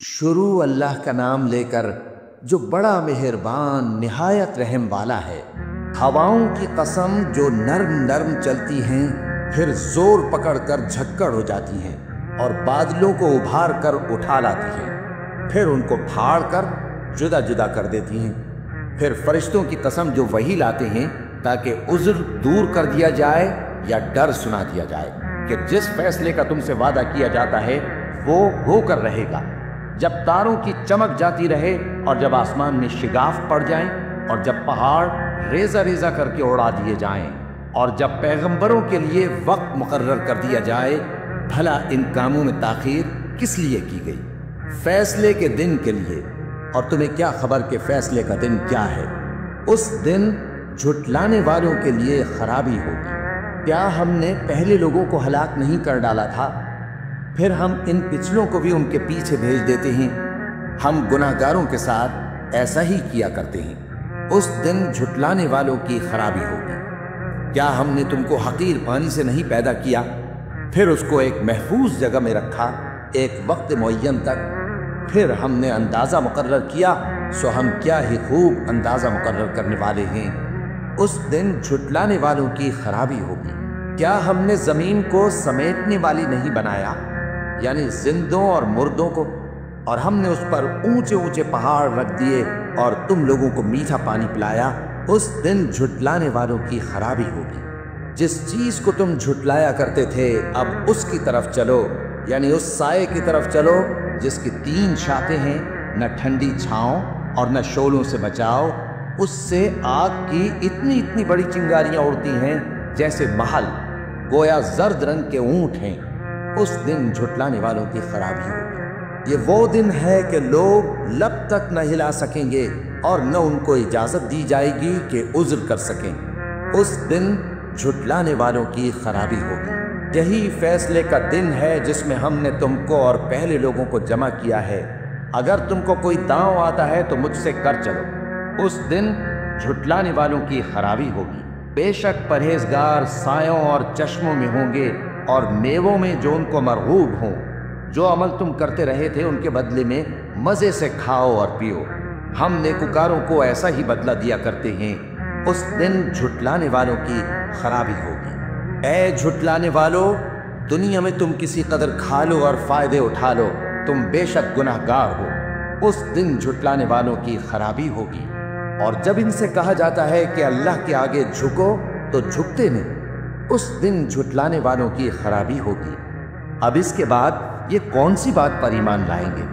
شروع اللہ کا نام لے کر جو بڑا مہربان نہایت رحم والا ہے۔ ہواؤں کی قسم جو نرم نرم چلتی ہیں پھر زور پکڑ کر جھکڑ ہو جاتی ہیں اور بادلوں کو ابھار کر اٹھا لاتی ہیں، پھر ان کو پھاڑ کر جدا جدا کر دیتی ہیں۔ پھر فرشتوں کی قسم جو وحی لاتے ہیں تاکہ عذر دور کر دیا جائے یا ڈر سنا دیا جائے کہ جس فیصلے کا تم سے وعدہ کیا جاتا ہے وہ ہو کر رہے گا، جب تاروں کی چمک جاتی رہے اور جب آسمان میں شگاف پڑ جائیں اور جب پہاڑ ریزہ ریزہ کر کے اڑا دیے جائیں اور جب پیغمبروں کے لیے وقت مقرر کر دیا جائے، بھلا ان کاموں میں تاخیر کس لیے کی گئی؟ فیصلے کے دن کے لیے، اور تمہیں کیا خبر کہ فیصلے کا دن کیا ہے؟ اس دن جھٹلانے والوں کے لیے خرابی ہوگی۔ کیا ہم نے پہلے لوگوں کو ہلاک نہیں کر ڈالا تھا؟ پھر ہم ان پچھلوں کو بھی ان کے پیچھے بھیج دیتے ہیں۔ ہم گناہگاروں کے ساتھ ایسا ہی کیا کرتے ہیں۔ اس دن جھٹلانے والوں کی خرابی ہوگی۔ کیا ہم نے تم کو حقیر پانی سے نہیں پیدا کیا، پھر اس کو ایک محفوظ جگہ میں رکھا ایک وقت معین تک؟ پھر ہم نے اندازہ مقرر کیا، سو ہم کیا ہی خوب اندازہ مقرر کرنے والے ہیں۔ اس دن جھٹلانے والوں کی خرابی ہوگی۔ کیا ہم نے زمین کو سمیٹنے والی نہیں بنایا، یعنی زندوں اور مردوں کو، اور ہم نے اس پر اونچے اونچے پہاڑ رکھ دیے اور تم لوگوں کو میٹھا پانی پلایا؟ اس دن جھٹلانے والوں کی خرابی ہوگی۔ جس چیز کو تم جھٹلایا کرتے تھے اب اس کی طرف چلو، یعنی اس سائے کی طرف چلو جس کی 3 شاخیں ہیں، نہ ٹھنڈی چھاؤں اور نہ شعلوں سے بچاؤ۔ اس سے آگ کی اتنی اتنی بڑی چنگاریاں اڑتی ہیں جیسے محل، گویا زرد رنگ کے اونٹ ہیں۔ اس دن جھٹلانے والوں کی خرابی ہوگی۔ یہ وہ دن ہے کہ لوگ لب تک نہ ہلا سکیں گے اور نہ ان کو اجازت دی جائے گی کہ عذر کر سکیں۔ اس دن جھٹلانے والوں کی خرابی ہوگی۔ یہی فیصلے کا دن ہے جس میں ہم نے تم کو اور پہلے لوگوں کو جمع کیا ہے۔ اگر تم کو کوئی داؤں آتا ہے تو مجھ سے کر چلو۔ اس دن جھٹلانے والوں کی خرابی ہوگی۔ بے شک پرہیزگار سایوں اور چشموں میں ہوں گے اور میووں میں جو ان کو مرغوب ہوں۔ جو عمل تم کرتے رہے تھے ان کے بدلے میں مزے سے کھاؤ اور پیو۔ ہم نیکوکاروں کو ایسا ہی بدلہ دیا کرتے ہیں۔ اس دن جھٹلانے والوں کی خرابی ہوگی۔ اے جھٹلانے والو، دنیا میں تم کسی قدر کھا لو اور فائدے اٹھا لو، تم بے شک گناہگار ہو۔ اس دن جھٹلانے والوں کی خرابی ہوگی۔ اور جب ان سے کہا جاتا ہے کہ اللہ کے آگے جھکو تو جھکتے نہیں۔ اس دن جھٹلانے والوں کی خرابی ہوگی۔ اب اس کے بعد یہ کون سی بات پر ایمان لائیں گے؟